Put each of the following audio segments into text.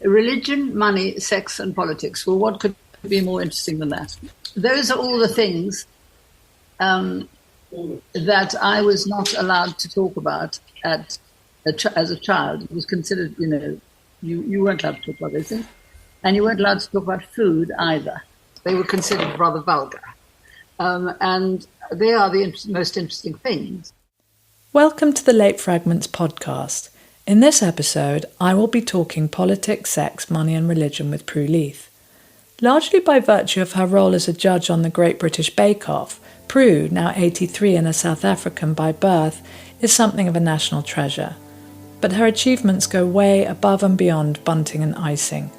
Religion, money, sex, and politics. Well, what could be more interesting than that? Those are all the things that I was not allowed to talk about as a child. It was considered, you weren't allowed to talk about those things. And you weren't allowed to talk about food either. They were considered rather vulgar. And they are the most interesting things. Welcome to the Late Fragments podcast. In this episode, I will be talking politics, sex, money and religion with Prue Leith. Largely by virtue of her role as a judge on the Great British Bake Off, Prue, now 83 and a South African by birth, is something of a national treasure. But her achievements go way above and beyond bunting and icing.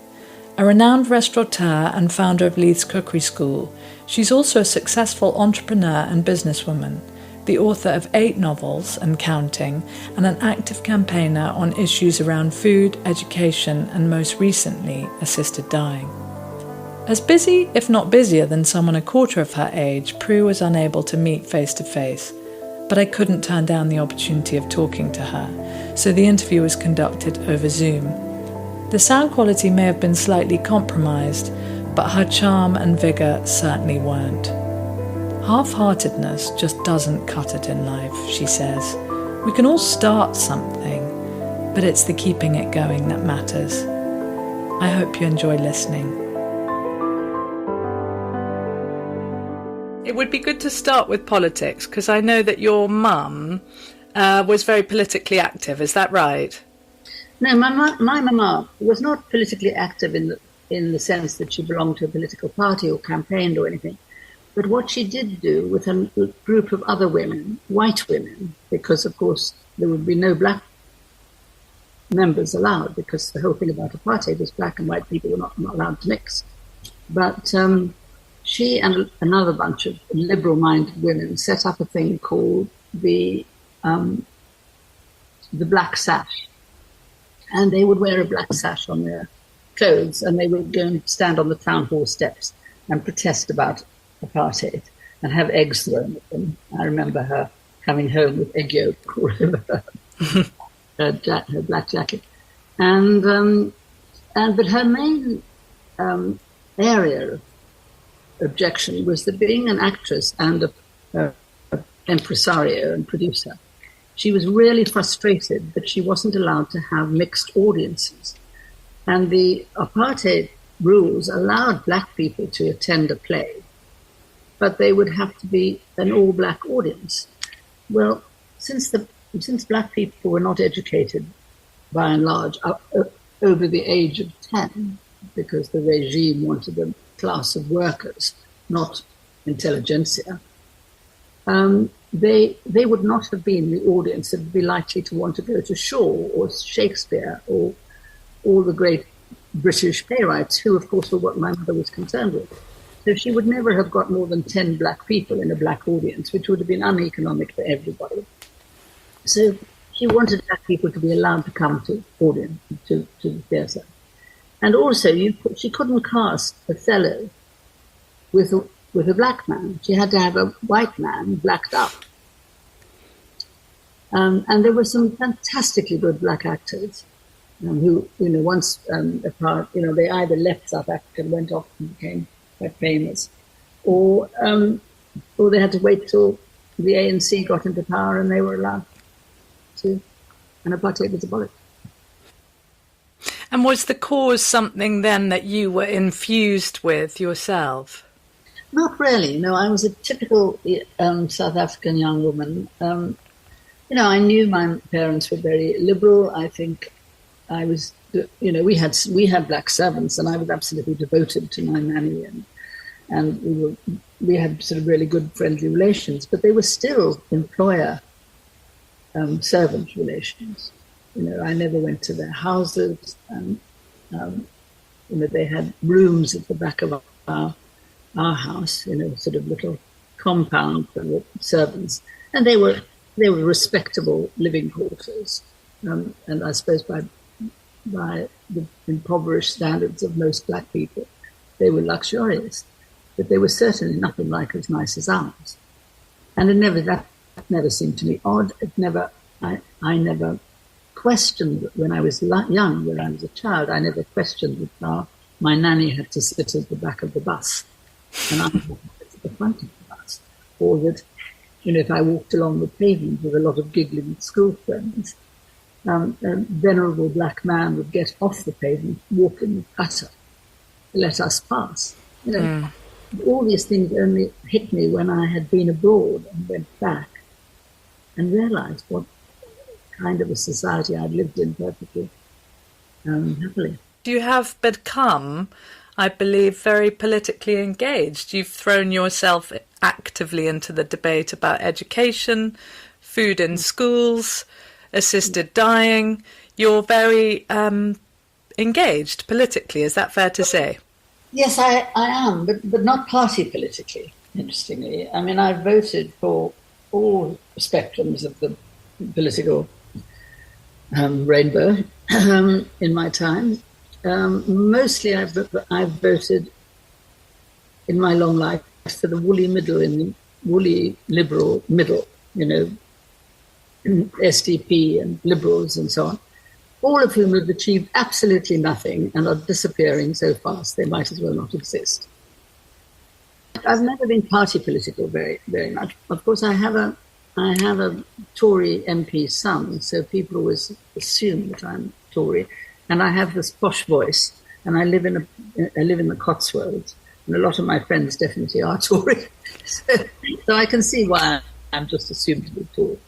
A renowned restaurateur and founder of Leith's Cookery School, she's also a successful entrepreneur and businesswoman, the author of 8 novels and counting, and an active campaigner on issues around food, education, and most recently, assisted dying. As busy, if not busier, than someone a quarter of her age, Prue was unable to meet face to face, but I couldn't turn down the opportunity of talking to her, so the interview was conducted over Zoom. The sound quality may have been slightly compromised, but her charm and vigour certainly weren't. Half-heartedness just doesn't cut it in life, she says. We can all start something, but it's the keeping it going that matters. I hope you enjoy listening. It would be good to start with politics, because I know that your mum was very politically active. Is that right? No, my mama was not politically active in the sense that she belonged to a political party or campaigned or anything. But what she did do with a group of other women, white women, because of course there would be no black members allowed, because the whole thing about apartheid was black and white people were not allowed to mix. But she and another bunch of liberal-minded women set up a thing called the black sash. And they would wear a black sash on their clothes, and they would go and stand on the town hall steps and protest about apartheid and have eggs thrown at them. I remember her coming home with egg yolk all over her black jacket. But her main area of objection was that being an actress and a impresario and producer, she was really frustrated that she wasn't allowed to have mixed audiences. And the apartheid rules allowed black people to attend a play, but they would have to be an all-black audience. Well, since black people were not educated, by and large, over the age of 10, because the regime wanted a class of workers, not intelligentsia, they would not have been the audience that would be likely to want to go to Shaw or Shakespeare or all the great British playwrights, who, of course, were what my mother was concerned with. So she would never have got more than 10 black people in a black audience, which would have been uneconomic for everybody. So she wanted black people to be allowed to come to the theatre. And also, she couldn't cast Othello with a black man. She had to have a white man blacked up. And there were some fantastically good black actors who, once apart, they either left South Africa and went off and became quite famous, or they had to wait till the ANC got into power and they were allowed to, and apartheid was abolished. And was the cause something then that you were infused with yourself? Not really. No, I was a typical South African young woman. I knew my parents were very liberal. I think I was, we had black servants, and I was absolutely devoted to my nanny, and we had sort of really good friendly relations, but they were still employer servant relations. I never went to their houses, and they had rooms at the back of our house, sort of little compound for the servants, and they were respectable living quarters, and I suppose by the impoverished standards of most black people, they were luxurious, but they were certainly nothing like as nice as ours. And that never seemed to me odd. I never questioned when I was young, when I was a child, I never questioned that my nanny had to sit at the back of the bus and I had to sit at the front of the bus. Or that, if I walked along the pavement with a lot of giggling school friends, a venerable black man would get off the pavement, walk in the gutter, let us pass. All these things only hit me when I had been abroad and went back and realized what kind of a society I'd lived in perfectly happily. You have become, I believe, very politically engaged. You've thrown yourself actively into the debate about education, food in schools, assisted dying. You're very engaged politically, is that fair to say? Yes, I am, but not party politically, interestingly. I mean, I voted for all spectrums of the political rainbow in my time. Mostly I've voted in my long life for the woolly middle, in the woolly liberal middle, SDP and liberals and so on, all of whom have achieved absolutely nothing and are disappearing so fast they might as well not exist. I've never been party political very, very much. Of course, I have a Tory MP son, so people always assume that I'm Tory, and I have this posh voice, and I live in the Cotswolds, and a lot of my friends definitely are Tory, so I can see why I'm just assumed to be Tory.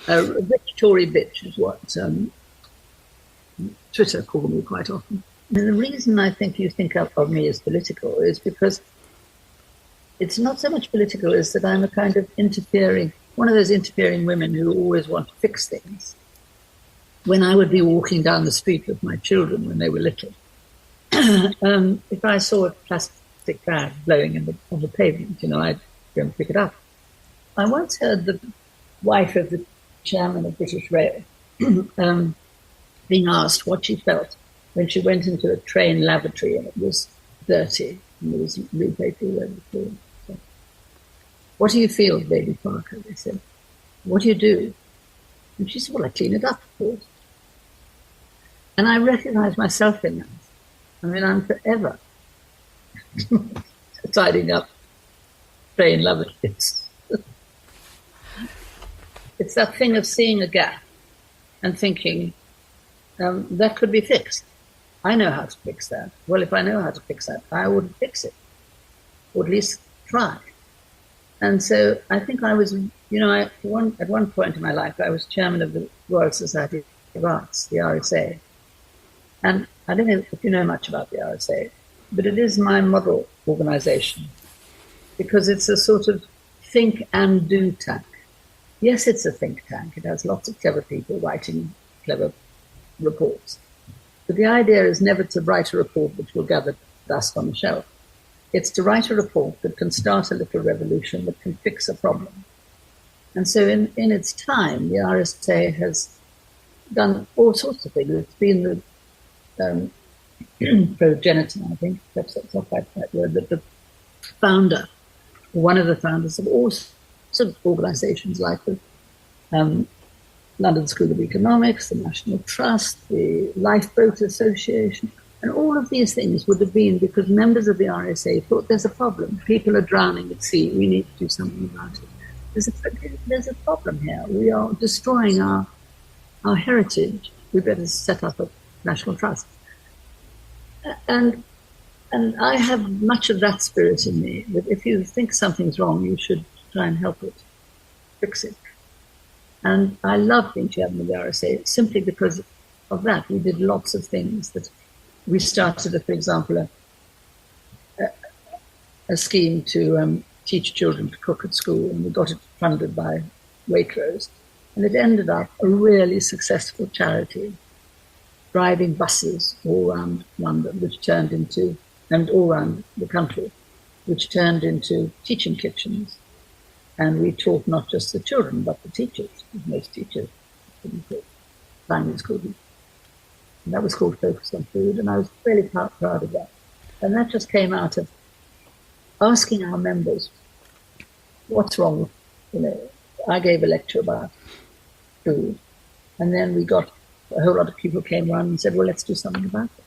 A rich Tory bitch is what Twitter called me quite often. And the reason I think you think of me as political is because it's not so much political as that I'm a kind of one of those interfering women who always want to fix things. When I would be walking down the street with my children when they were little, if I saw a plastic bag blowing on the pavement, I'd go and pick it up. I once heard the wife of the chairman of British Rail being asked what she felt when she went into a train lavatory and it was dirty and there was blue paper all over the floor. So, what do you feel, Lady Parker? They said. What do you do? And she said, well, I clean it up, of course. And I recognize myself in that. I mean, I'm forever tidying up train lavatories. It's that thing of seeing a gap and thinking, that could be fixed. I know how to fix that. Well, if I know how to fix that, I would fix it, or at least try. And so I think I was, at one point in my life, I was chairman of the Royal Society of Arts, the RSA. And I don't know if you know much about the RSA, but it is my model organization because it's a sort of think and do tank. Yes, it's a think tank. It has lots of clever people writing clever reports. But the idea is never to write a report which will gather dust on the shelf. It's to write a report that can start a little revolution, that can fix a problem. And so in its time, the RSA has done all sorts of things. It's been the progenitor, I think, perhaps that's not quite the right word, but the founder, one of the founders of all sorts of organizations like the London School of Economics, the National Trust, the Lifeboat Association, and all of these things would have been because members of the RSA thought there's a problem. People are drowning at sea. We need to do something about it. There's a problem here. We are destroying our heritage. We better set up a National Trust. And I have much of that spirit in me, that if you think something's wrong, you should try and help it, fix it. And I love being chairman of the RSA simply because of that. We did lots of things that we started, for example, a scheme to teach children to cook at school, and we got it funded by Waitrose. And it ended up a really successful charity, driving buses all around London, and all around the country, which turned into teaching kitchens. And we taught not just the children, but the teachers. Most teachers couldn't cook. Primary school. And that was called Focus on Food, and I was really proud of that. And that just came out of asking our members, what's wrong with, I gave a lecture about food, And then a whole lot of people came around and said, well, let's do something about it.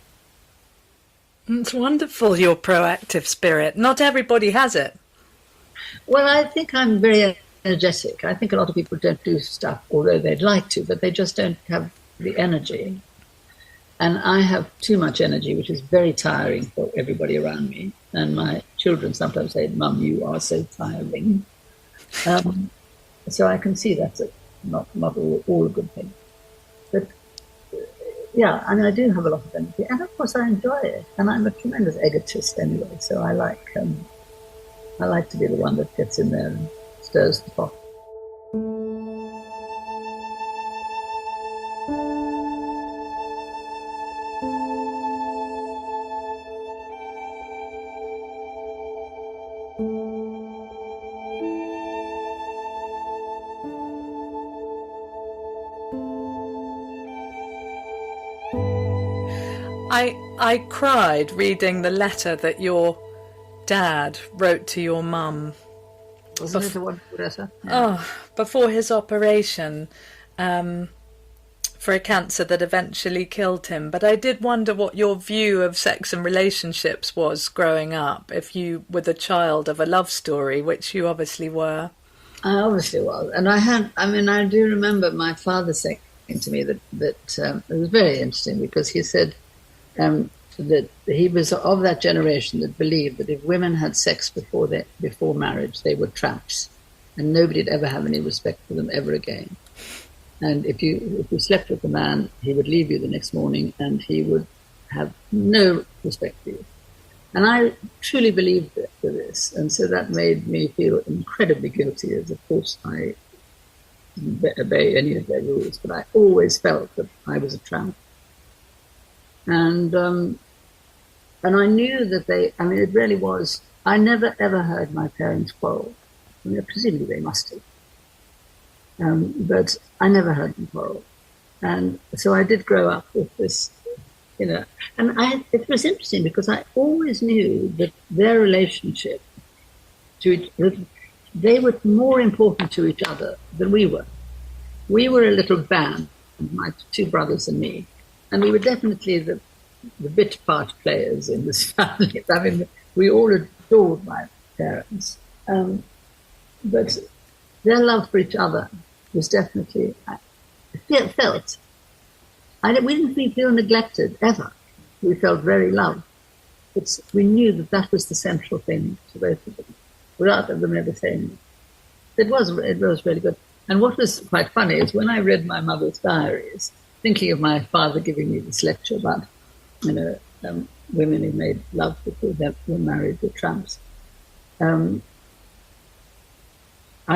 It's wonderful, your proactive spirit. Not everybody has it. Well, I think I'm very energetic. I think a lot of people don't do stuff, although they'd like to, but they just don't have the energy. And I have too much energy, which is very tiring for everybody around me. And my children sometimes say, Mum, you are so tiring. So I can see that's not all a good thing. But yeah, and I do have a lot of energy. And of course I enjoy it. And I'm a tremendous egotist anyway. So I like to be the one that gets in there and stirs the pot. I cried reading the letter that your dad wrote to your mum. Wasn't it a wonderful letter? Yeah. Oh, before his operation for a cancer that eventually killed him. But I did wonder what your view of sex and relationships was growing up, if you were the child of a love story, which you obviously were. I obviously was. And I do remember my father saying to me that it was very interesting, because he said that he was of that generation that believed that if women had sex before marriage, they were tramps, and nobody'd ever have any respect for them ever again. And if you slept with a man, he would leave you the next morning, and he would have no respect for you. And I truly believed this, and so that made me feel incredibly guilty, as of course I didn't obey any of their rules, but I always felt that I was a tramp. And I knew that it really was, I never ever heard my parents quarrel. Presumably they must have. But I never heard them quarrel. And so I did grow up with this, and it was interesting, because I always knew that their relationship they were more important to each other than we were. We were a little band, my two brothers and me, and we were definitely the bit part players in this family. I mean, we all adored my parents, but their love for each other was definitely felt. We didn't feel neglected ever. We felt very loved. We knew that was the central thing to both of them, without them ever saying it. It was really good. And what was quite funny is when I read my mother's diaries, thinking of my father giving me this lecture about, women who made love before they were married were tramps. I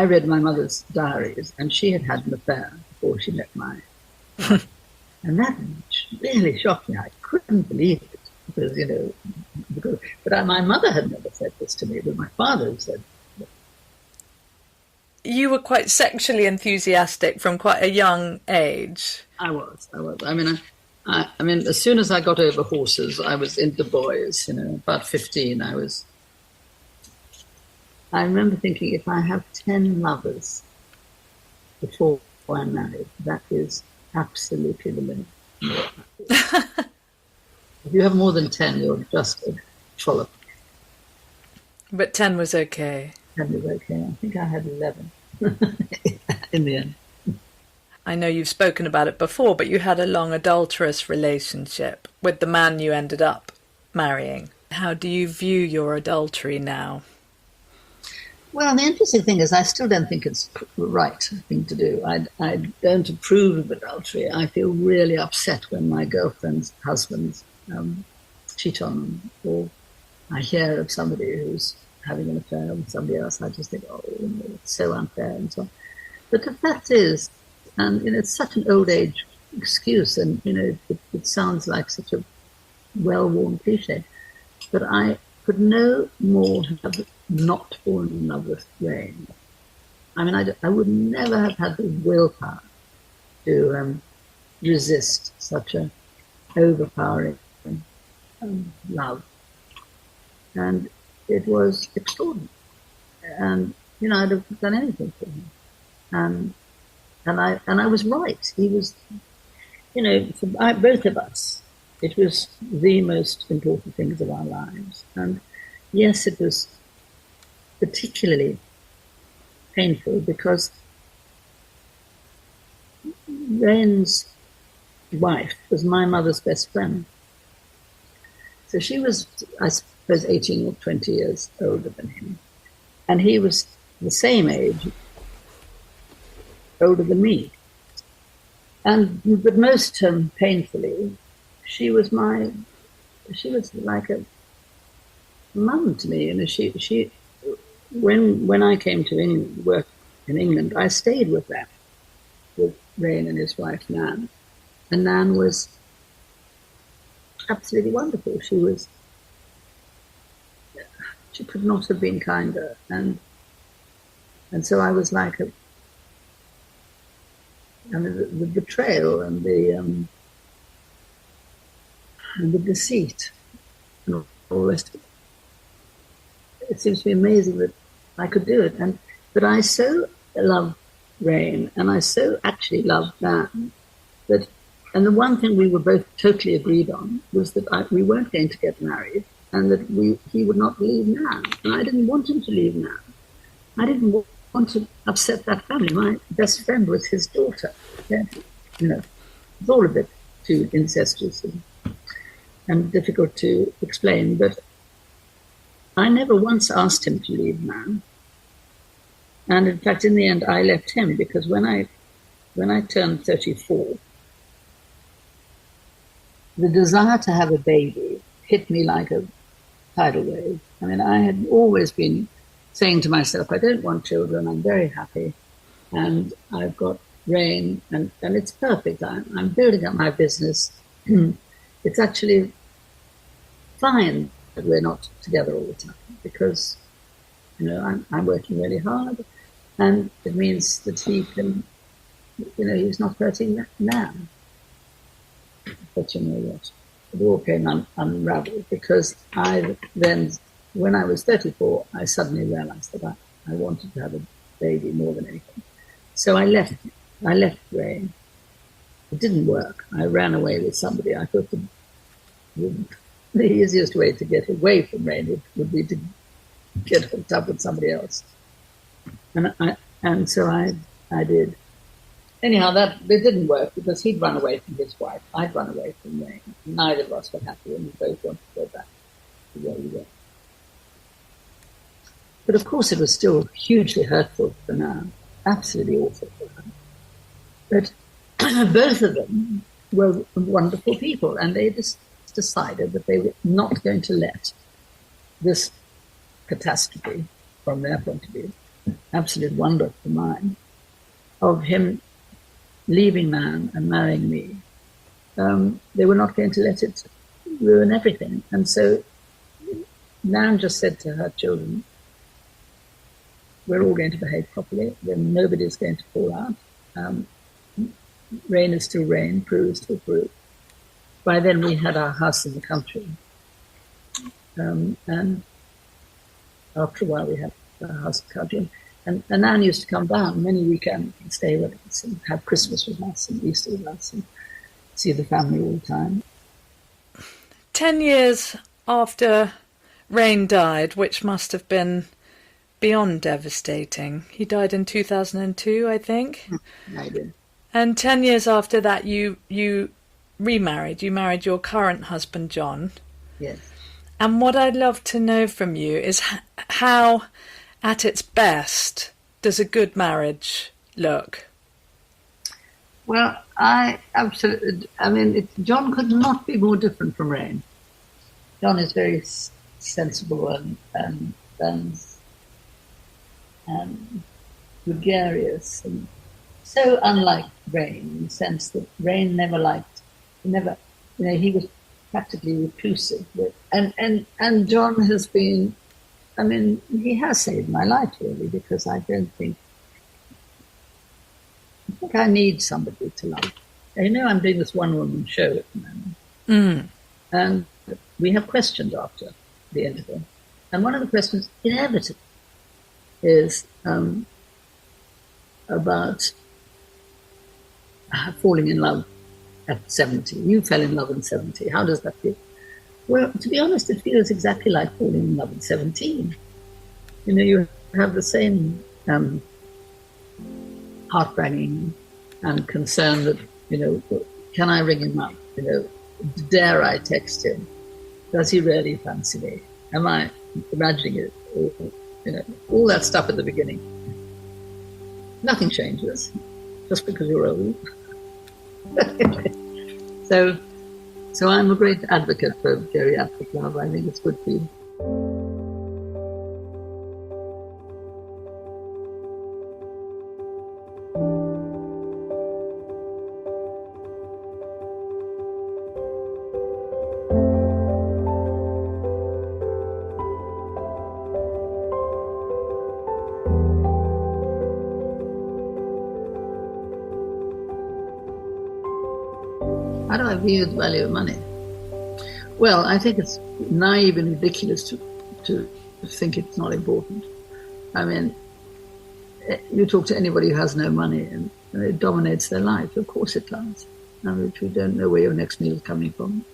read my mother's diaries, and she had an affair before she met mine. And that really shocked me. I couldn't believe it, but my mother had never said this to me, but my father had said it. You were quite sexually enthusiastic from quite a young age. I was. I mean, as soon as I got over horses, I was into boys. About 15, I remember thinking, if I have 10 lovers before I'm married, that is absolutely the limit. If you have more than 10, you're just a trollop. But 10 was okay. 10 was okay. I think I had 11 in the end. I know you've spoken about it before, but you had a long adulterous relationship with the man you ended up marrying. How do you view your adultery now? Well, the interesting thing is I still don't think it's the right thing to do. I don't approve of adultery. I feel really upset when my girlfriend's husbands cheat on them, or I hear of somebody who's having an affair with somebody else. I just think, it's so unfair and so on. But the fact is, and it's such an old age excuse, and it sounds like such a well-worn cliche, but I could no more have not fallen in love with Rain. I mean, I would never have had the willpower to resist such a overpowering love, and it was extraordinary. And I'd have done anything for him. I was right. He was, for both of us, it was the most important things of our lives. And yes, it was particularly painful because Rain's wife was my mother's best friend. So she was, I suppose, 18 or 20 years older than him. And he was the same age, older than me. But most painfully, she was like a mum to me. When I came to work in England, I stayed with them, with Rain and his wife Nan. And Nan was absolutely wonderful. She could not have been kinder. And so I was like the betrayal and the deceit and all the rest of it. It seems to be amazing that I could do it. But I so loved Rain, and I so actually loved Nan that. And the one thing we were both totally agreed on was that we weren't going to get married, and that he would not leave Nan. And I didn't want him to leave Nan. I didn't want to upset that family. My best friend was his daughter. Yeah. It's all a bit too incestuous and difficult to explain. But I never once asked him to leave Nan. And in fact, in the end, I left him because when I turned 34, the desire to have a baby hit me like a tidal wave. I mean, I had always been saying to myself, I don't want children, I'm very happy, and I've got Rain, and it's perfect. I'm building up my business. It's actually fine that we're not together all the time because, I'm working really hard, and it means that he can, he's not hurting that now. But you know what? It all came unraveled because when I was 34, I suddenly realized that I wanted to have a baby more than anything. So I left Rain. It didn't work. I ran away with somebody. I thought the easiest way to get away from Rain would be to get hooked up with somebody else. And so I did. Anyhow, it didn't work because he'd run away from his wife. I'd run away from Rain. Neither of us were happy, and we both wanted to go back to where we were. But of course, it was still hugely hurtful for Nan. Absolutely awful for her. But both of them were wonderful people, and they just decided that they were not going to let this catastrophe, from their point of view, absolute wonder for mine, of him leaving Nan and marrying me. They were not going to let it ruin everything. And so Nan just said to her children, we're all going to behave properly, then nobody's going to fall out. Rain is still Rain, Prue is still Prue. By then we had our house in the country. And after a while we had our house in the country. And Nan used to come down many weekends and stay with us and have Christmas with us and Easter with us and see the family all the time. 10 years after Rain died, which must have been beyond devastating. He died in 2002, I think. I did. And 10 years after that, you remarried. You married your current husband, John. Yes. And what I'd love to know from you is how, at its best, does a good marriage look? Well, John could not be more different from Rain. John is very sensible and gregarious, and so unlike Rain in the sense that Rain he was practically reclusive. And John has been, he has saved my life really, because I think I need somebody to love. I'm doing this one-woman show at the moment. Mm. And we have questions after the interview. And one of the questions, inevitably, is about falling in love at 70. You fell in love at 70. How does that feel? Well, to be honest, it feels exactly like falling in love at 17. You have the same heart-banging and concern that, can I ring him up? Dare I text him? Does he really fancy me? Am I imagining it? All that stuff at the beginning. Nothing changes just because you're old. So I'm a great advocate for geriatric love. I think it's good for you. How do I view the value of money? Well, I think it's naive and ridiculous to think it's not important. I mean, you talk to anybody who has no money and it dominates their life. Of course it does. I mean, you don't know where your next meal is coming from.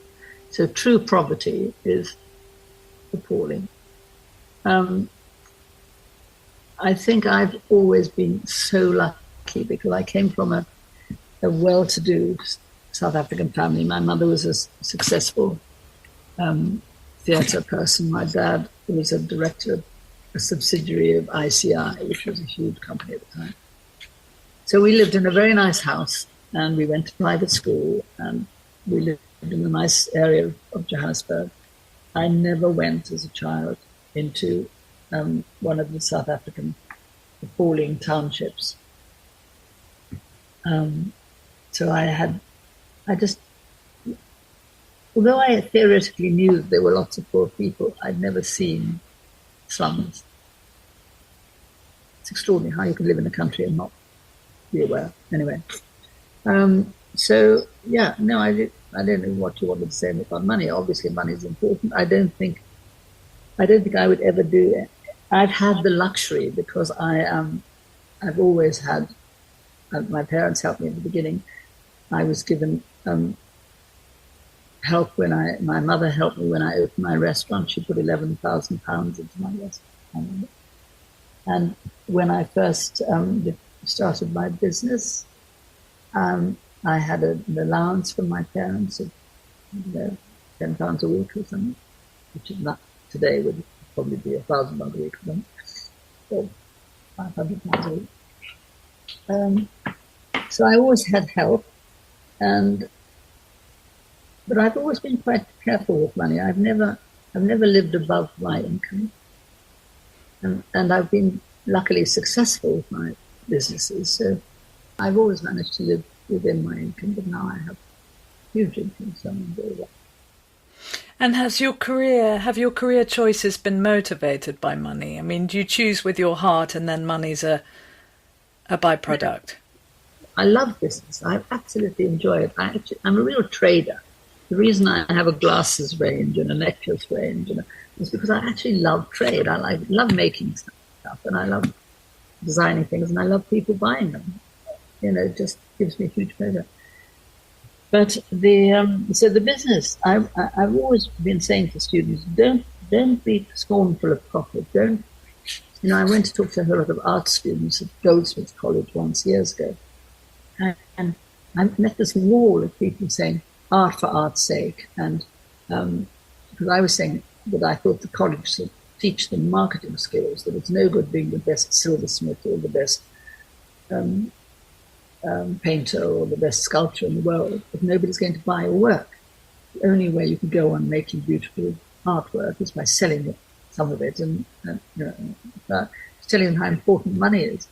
So true poverty is appalling. I think I've always been so lucky because I came from a well-to-do South African family. My mother was a successful theatre person. My dad was a director, a subsidiary of ICI, which was a huge company at the time. So we lived in a very nice house and we went to private school and we lived in a nice area of Johannesburg. I never went as a child into one of the South African appalling townships. So although I theoretically knew that there were lots of poor people, I'd never seen slums. It's extraordinary how you can live in a country and not be aware. Anyway, I don't know what you wanted to say about money. Obviously, money is important. I don't think I would ever do it. I've had the luxury because I've always had. My parents helped me at the beginning. I was given help my mother helped me when I opened my restaurant. She put £11,000 into my restaurant. And when I first started my business, I had an allowance from my parents of £10 a week or something, which is not today would probably be £1,000 a week or something, or £500 a week. So I always had help, but I've always been quite careful with money. I've never lived above my income, and I've been luckily successful with my businesses. So I've always managed to live within my income, but now I have huge income, so I'm very lucky. And have your career choices been motivated by money? I mean, do you choose with your heart and then money's a byproduct? I love business. I absolutely enjoy it. I'm a real trader. The reason I have a glasses range and a necklace range is because I actually love trade. I love making stuff and I love designing things and I love people buying them. It just gives me huge pleasure. But the business, I've always been saying to students, don't be scornful of profit. I went to talk to a whole lot of art students at Goldsmiths College once years ago. And I met this wall of people saying art for art's sake. And because I was saying that I thought the college should teach them marketing skills, that it's no good being the best silversmith or the best painter or the best sculptor in the world if nobody's going to buy your work. The only way you can go on making beautiful artwork is by selling some of it and telling them how important money is.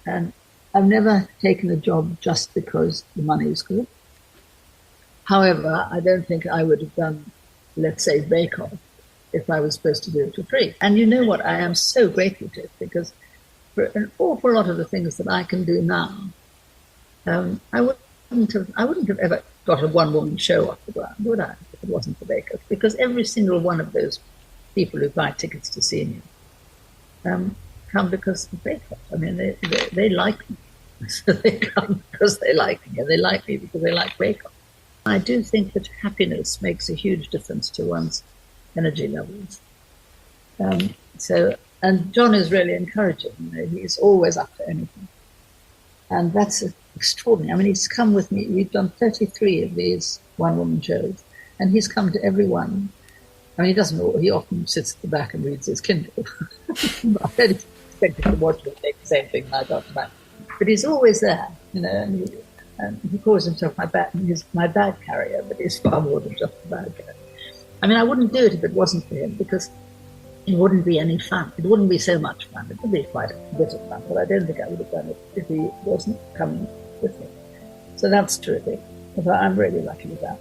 And I've never taken a job just because the money is good. However, I don't think I would have done, let's say, Bake Off if I was supposed to do it for free. And you know what? I am so grateful to it because for an awful lot of the things that I can do now, I wouldn't have ever got a one-woman show off the ground, would I, if it wasn't for Bake Off? Because every single one of those people who buy tickets to see me come because of Bake Off. I mean, they like me. So they come because they like me, and they like me because they like makeup. I do think that happiness makes a huge difference to one's energy levels. And John is really encouraging. He's always up for anything. And that's extraordinary. I mean, he's come with me. We've done 33 of these one-woman shows, and he's come to every one. I mean, he doesn't know. He often sits at the back and reads his Kindle. I don't expect him to watch me take the same thing I got to back. But he's always there, and he calls himself my bag carrier, but he's far more than just a bag carrier. I mean, I wouldn't do it if it wasn't for him, because it wouldn't be any fun. It wouldn't be so much fun. It would be quite a bit of fun, but I don't think I would have done it if he wasn't coming with me. So that's terrific. I'm really lucky with that.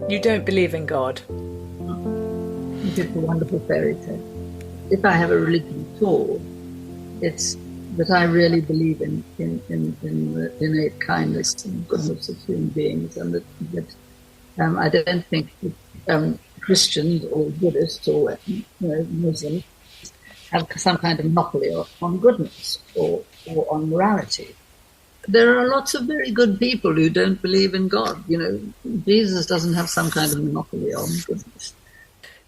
You don't believe in God? It's a wonderful fairy tale. If I have a religion at all, it's that I really believe in the innate kindness and goodness of human beings, and that I don't think that, Christians or Buddhists or Muslims have some kind of monopoly on goodness or on morality. There are lots of very good people who don't believe in God. Jesus doesn't have some kind of monopoly on goodness.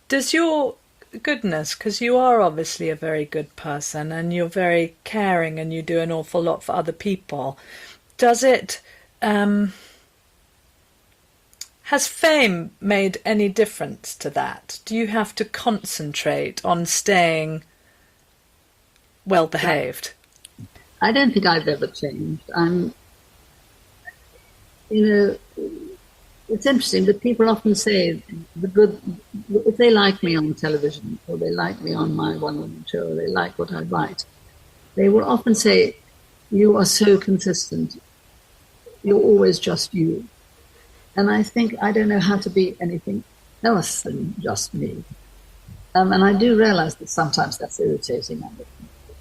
Does your goodness, because you are obviously a very good person and you're very caring and you do an awful lot for other people, does it, has fame made any difference to that? Do you have to concentrate on staying well behaved? I don't think I've ever changed. It's interesting that people often say if they like me on television or they like me on my one-woman show or they like what I write, they will often say, you are so consistent. You're always just you. And I think I don't know how to be anything else than just me. And I do realize that sometimes that's irritating. I'm a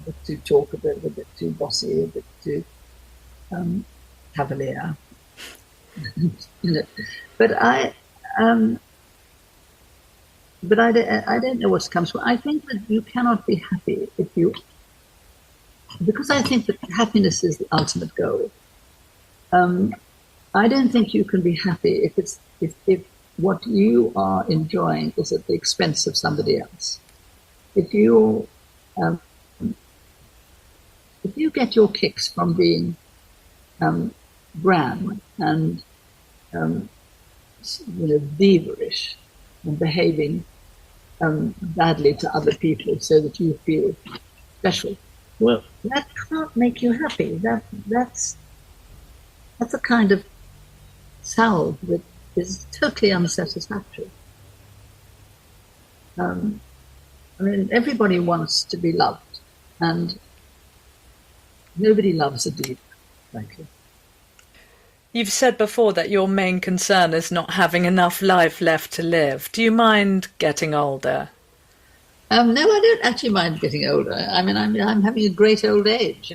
bit too talkative, a bit too bossy, a bit too cavalier. But I don't know what comes from. I think that you cannot be happy because I think that happiness is the ultimate goal. I don't think you can be happy if what you are enjoying is at the expense of somebody else. If you get your kicks from being grand and diva-ish and behaving badly to other people so that you feel special, well, that can't make you happy. That's a kind of salve that is totally unsatisfactory. Everybody wants to be loved, and nobody loves a diva, frankly. You've said before that your main concern is not having enough life left to live. Do you mind getting older? No, I don't actually mind getting older. I'm having a great old age.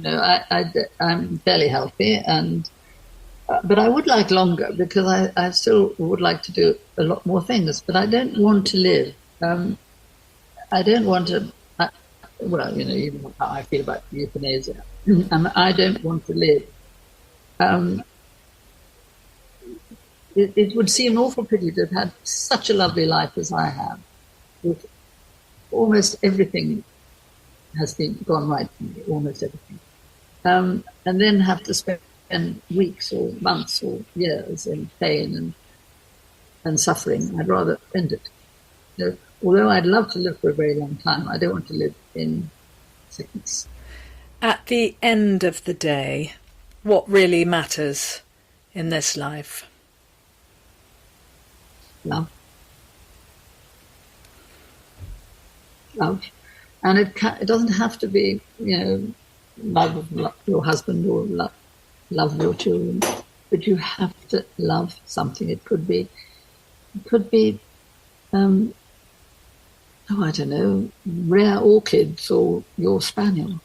I'm fairly healthy, but I would like longer because I still would like to do a lot more things. But I don't want to live. I don't want to. Even how I feel about euthanasia. I don't want to live. It would seem an awful pity to have had such a lovely life as I have, with almost everything has gone right for me, almost everything, and then have to spend weeks or months or years in pain and suffering. I'd rather end it. Although I'd love to live for a very long time, I don't want to live in sickness. At the end of the day, what really matters in this life? Love. And it doesn't have to be, love of your husband or love of your children, but you have to love something. It could be I don't know, rare orchids or your spaniel.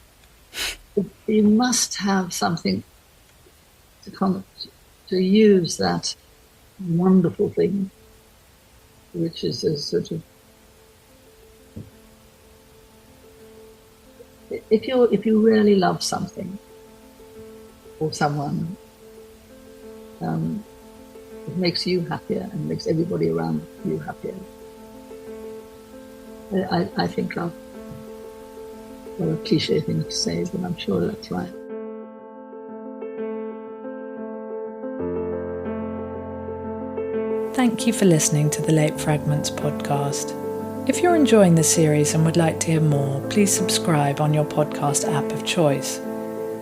You must have something to use that wonderful thing, which is a sort of, if you really love something or someone, it makes you happier and makes everybody around you happier. I think love, well, a cliche thing to say, but I'm sure that's right. Thank you for listening to the Late Fragments podcast. If you're enjoying the series and would like to hear more, please subscribe on your podcast app of choice.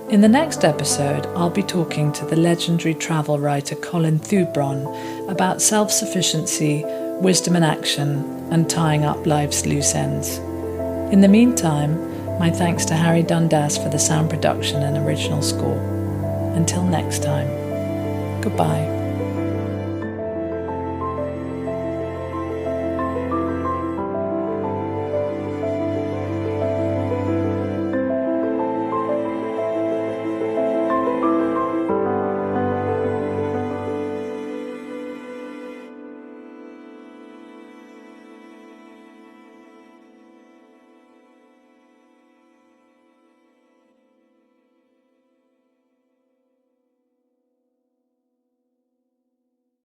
In the next episode, I'll be talking to the legendary travel writer Colin Thubron about self-sufficiency, wisdom in action, and tying up life's loose ends. In the meantime, my thanks to Harry Dundas for the sound production and original score. Until next time, goodbye.